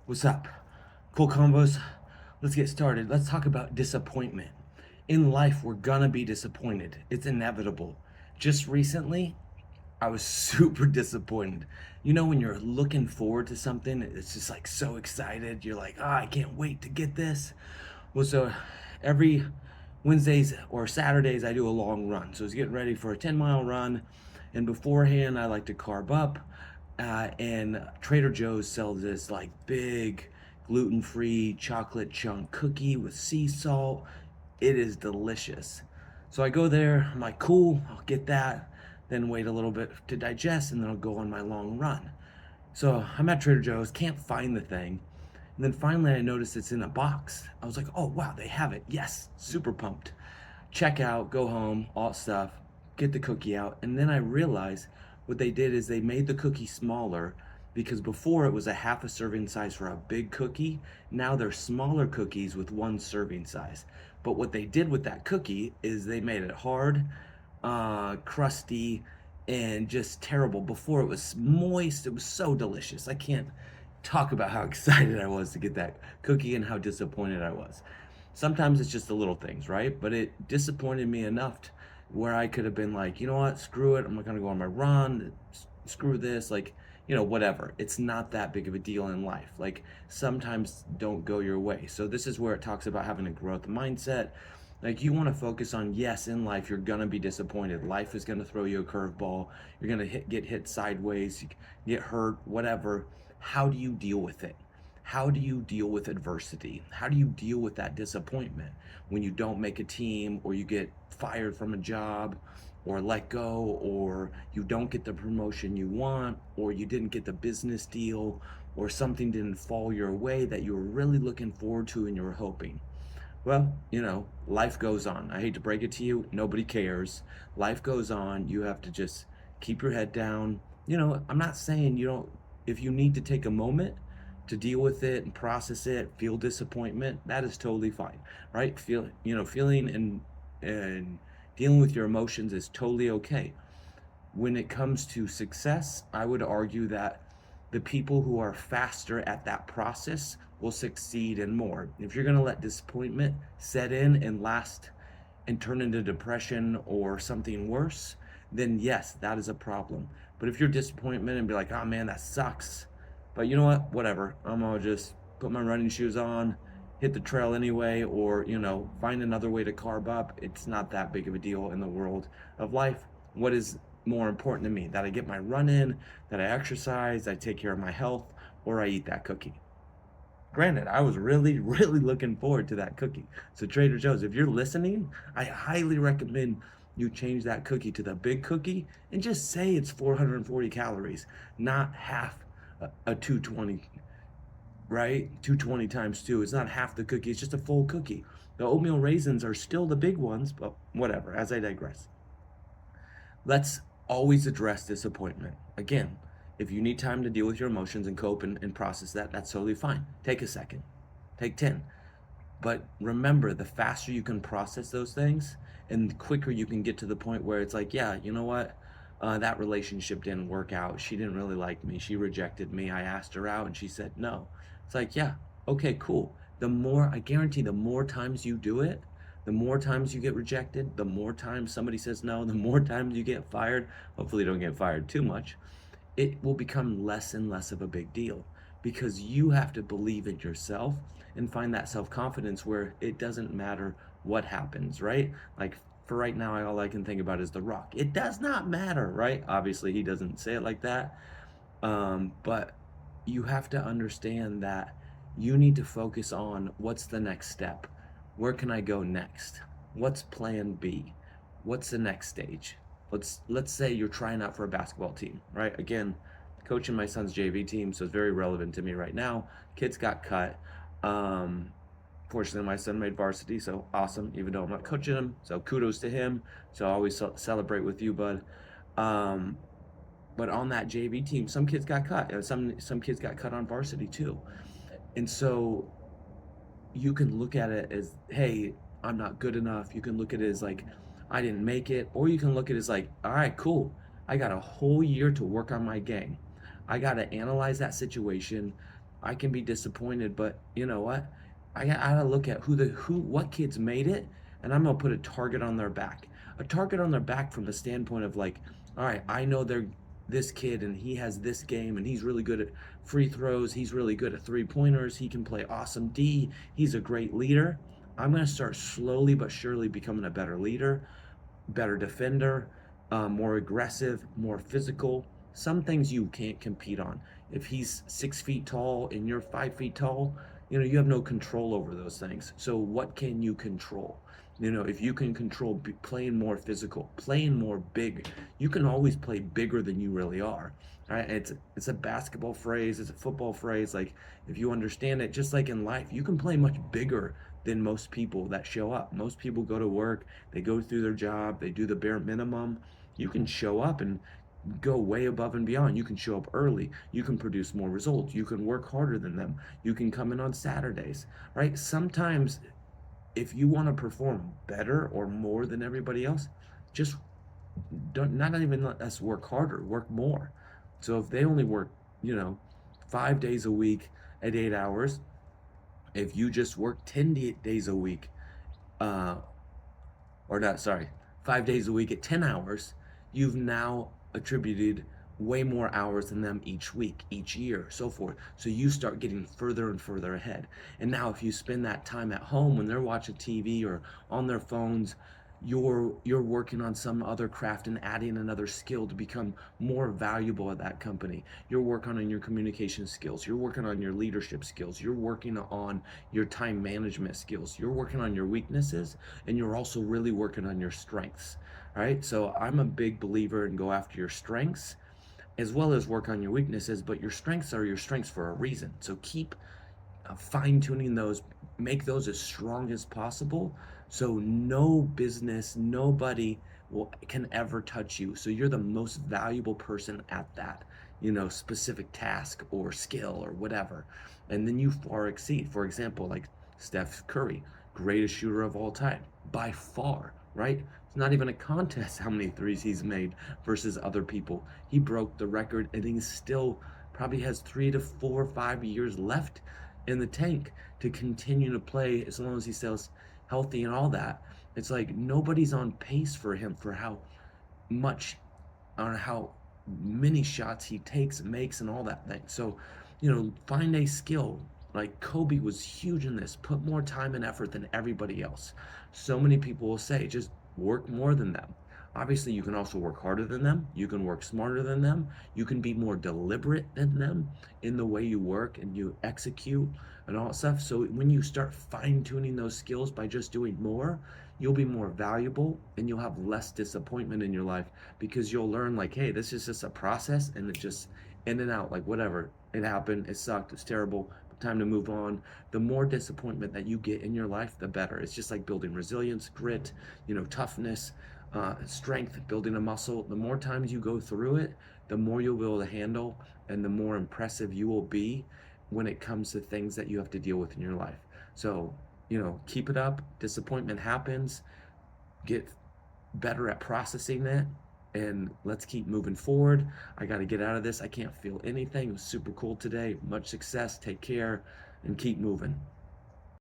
What's up? Cool combos. Let's get started. Let's talk about disappointment. In life, we're gonna be disappointed. It's inevitable. Just recently, I was super disappointed. You know, when you're looking forward to something, it's just like so excited. You're like, I can't wait to get this. Well, so every Wednesdays or Saturdays, I do a long run. So I was getting ready for a 10-mile run. And beforehand, I like to carb up. And Trader Joe's sells this like big gluten-free chocolate chunk cookie with sea salt. It is delicious. So I go there, I'm like, cool, I'll get that, then wait a little bit to digest, and then I'll go on my long run. So I'm at Trader Joe's, can't find the thing. And then finally I noticed it's in a box. I was like, oh wow, they have it. Yes, super pumped. Check out, go home, all that stuff, get the cookie out. And then I realized what they did is they made the cookie smaller because before it was a half a serving size for a big cookie. Now they're smaller cookies with one serving size. But what they did with that cookie is they made it hard, crusty, and just terrible. Before it was moist, it was so delicious. I can't talk about how excited I was to get that cookie and how disappointed I was. Sometimes it's just the little things, right? But it disappointed me enough where I could have been like, you know what, screw it. I'm not going to go on my run. Screw this. Like, whatever. It's not that big of a deal in life. Like, sometimes don't go your way. So, this is where it talks about having a growth mindset. Like, you want to focus on, yes, in life, you're going to be disappointed. Life is going to throw you a curveball. You're going to get hit sideways, get hurt, whatever. How do you deal with it? How do you deal with adversity? How do you deal with that disappointment when you don't make a team, or you get fired from a job, or let go, or you don't get the promotion you want, or you didn't get the business deal, or something didn't fall your way that you were really looking forward to and you were hoping? Well, life goes on. I hate to break it to you, nobody cares. Life goes on. You have to just keep your head down. I'm not saying you don't, if you need to take a moment to deal with it and process it, feel disappointment, that is totally fine, right? Feeling and dealing with your emotions is totally okay. When it comes to success, I would argue that the people who are faster at that process will succeed and more. If you're going to let disappointment set in and last and turn into depression or something worse, then yes, that is a problem. But if you're disappointment and be like, oh man, that sucks, but you know what, whatever, I'm gonna just put my running shoes on, hit the trail anyway, or find another way to carb up. It's not that big of a deal in the world of life. What is more important to me? That I get my run in, that I exercise, I take care of my health, or I eat that cookie. Granted, I was really, really looking forward to that cookie. So Trader Joe's, if you're listening, I highly recommend you change that cookie to the big cookie and just say it's 440 calories, not half a 220, right? 220 times 2. It's not half the cookie, it's just a full cookie. The oatmeal raisins are still the big ones, but whatever, as I digress. Let's always address disappointment. Again, if you need time to deal with your emotions and cope and process that, that's totally fine. Take a second, take 10. But remember, the faster you can process those things and the quicker you can get to the point where it's like, yeah, you know what? That relationship didn't work out. She didn't really like me. She rejected me. I asked her out and she said no. It's like, yeah, okay, cool. I guarantee the more times you do it, the more times you get rejected, the more times somebody says no, the more times you get fired. Hopefully, you don't get fired too much. It will become less and less of a big deal because you have to believe in yourself and find that self-confidence where it doesn't matter what happens, right? Like for right now, all I can think about is The Rock. It does not matter, right? Obviously, he doesn't say it like that. But you have to understand that you need to focus on what's the next step. Where can I go next? What's plan B? What's the next stage? Let's say you're trying out for a basketball team, right? Again, coaching my son's JV team, so it's very relevant to me right now. Kids got cut. Fortunately, my son made varsity, so awesome, even though I'm not coaching him. So kudos to him. So I always celebrate with you, bud. Um, but on that JV team, some kids got cut. Some kids got cut on varsity too. And so you can look at it as, hey, I'm not good enough. You can look at it as like, I didn't make it. Or you can look at it as like, all right, cool. I got a whole year to work on my game. I got to analyze that situation I can be disappointed, but you know what? I gotta look at what kids made it, and I'm gonna put a target on their back. A target on their back from the standpoint of like, all right, I know they're this kid and he has this game and he's really good at free throws, he's really good at three pointers, he can play awesome D, he's a great leader. I'm gonna start slowly but surely becoming a better leader, better defender, more aggressive, more physical. Some things you can't compete on. If he's 6 feet tall and you're 5 feet tall, you have no control over those things. So what can you control? If you can control playing more physical, playing more big, you can always play bigger than you really are. Right? It's a basketball phrase, it's a football phrase. Like if you understand it, just like in life, you can play much bigger than most people that show up. Most people go to work, they go through their job, they do the bare minimum. You can show up and go way above and beyond. You can show up early. You can produce more results. You can work harder than them. You can come in on Saturdays, right? Sometimes, if you want to perform better or more than everybody else, just don't, not even let us work harder, work more. So if they only work, you know, 5 days a week at 8 hours, if you just work 10 days a week, uh, or not, sorry, 5 days a week at 10 hours, you've now attributed way more hours than them each week, each year, so forth. So you start getting further and further ahead. And now if you spend that time at home when they're watching TV or on their phones, you're working on some other craft and adding another skill to become more valuable at that company. You're working on your communication skills, you're working on your leadership skills, you're working on your time management skills, you're working on your weaknesses, and you're also really working on your strengths. Right? So I'm a big believer in go after your strengths as well as work on your weaknesses, but your strengths are your strengths for a reason. So keep fine tuning those, make those as strong as possible. So no business, nobody can ever touch you. So you're the most valuable person at that, specific task or skill or whatever. And then you far exceed. For example, like Steph Curry, greatest shooter of all time, by far, right? It's not even a contest how many threes he's made versus other people. He broke the record and he still probably has 3 to 4, 5 years left in the tank to continue to play as long as he stays healthy and all that. It's like nobody's on pace for him for how much or how many shots he takes, makes, and all that thing. So, find a skill. Like Kobe was huge in this. Put more time and effort than everybody else. So many people will say, just work more than them. Obviously, you can also work harder than them. You can work smarter than them. You can be more deliberate than them in the way you work and you execute and all that stuff. So when you start fine tuning those skills by just doing more, you'll be more valuable and you'll have less disappointment in your life because you'll learn like, hey, this is just a process and it just in and out, like whatever. It happened, it sucked, it's terrible, time to move on. The more disappointment that you get in your life, the better. It's just like building resilience, grit, toughness, strength, building a muscle. The more times you go through it, the more you'll be able to handle and the more impressive you will be when it comes to things that you have to deal with in your life. So, keep it up. Disappointment happens. Get better at processing it. And let's keep moving forward. I got to get out of this. I can't feel anything. It was super cool today. Much success. Take care and keep moving.